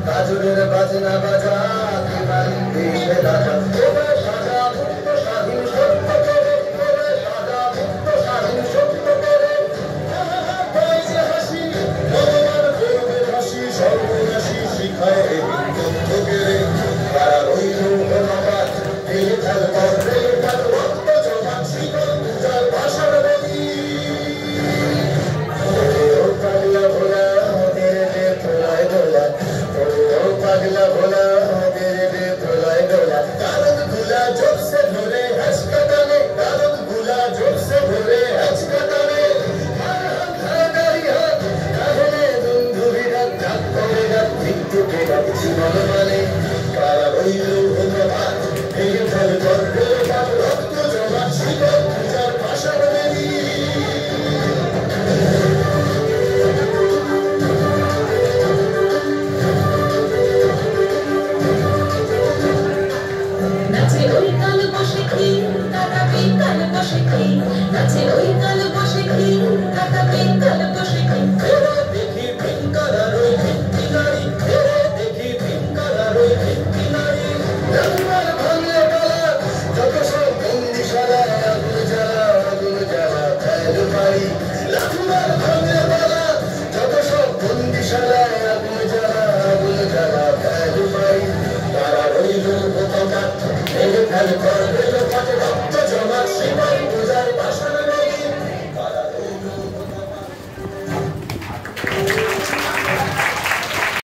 কাজলের বাজনা বাজা কে মালিক দেশে রাজা ওরে সাজা মুক্ত স্বাধীন সত্য করে ওরে সাজা মুক্ত স্বাধীন সত্য করে তাই যে হাসি ভগবান করবে হাসি সর্বনাশী শিখায় এই বিদ্যুৎ কেড়ে তারা রইল ধন্যবাদ এই খেল করবে খেল রক্ত জমা শিকল পূজার ভাষার বলি পাগলা ভোলা তেরে বে ফোলায় দোলা পাগলা ভোলা তেরে বে ফোলায় দোলা কারণ গুলা জোর সে ধরে হঁচকা টানে কারণ গুলা জোর সে ধরে হঁচকা টানে তাহলে বন্ধু বিরাট ডাক করে ডাক মৃত্যুকে ডাক জীবন মানে কারা রইল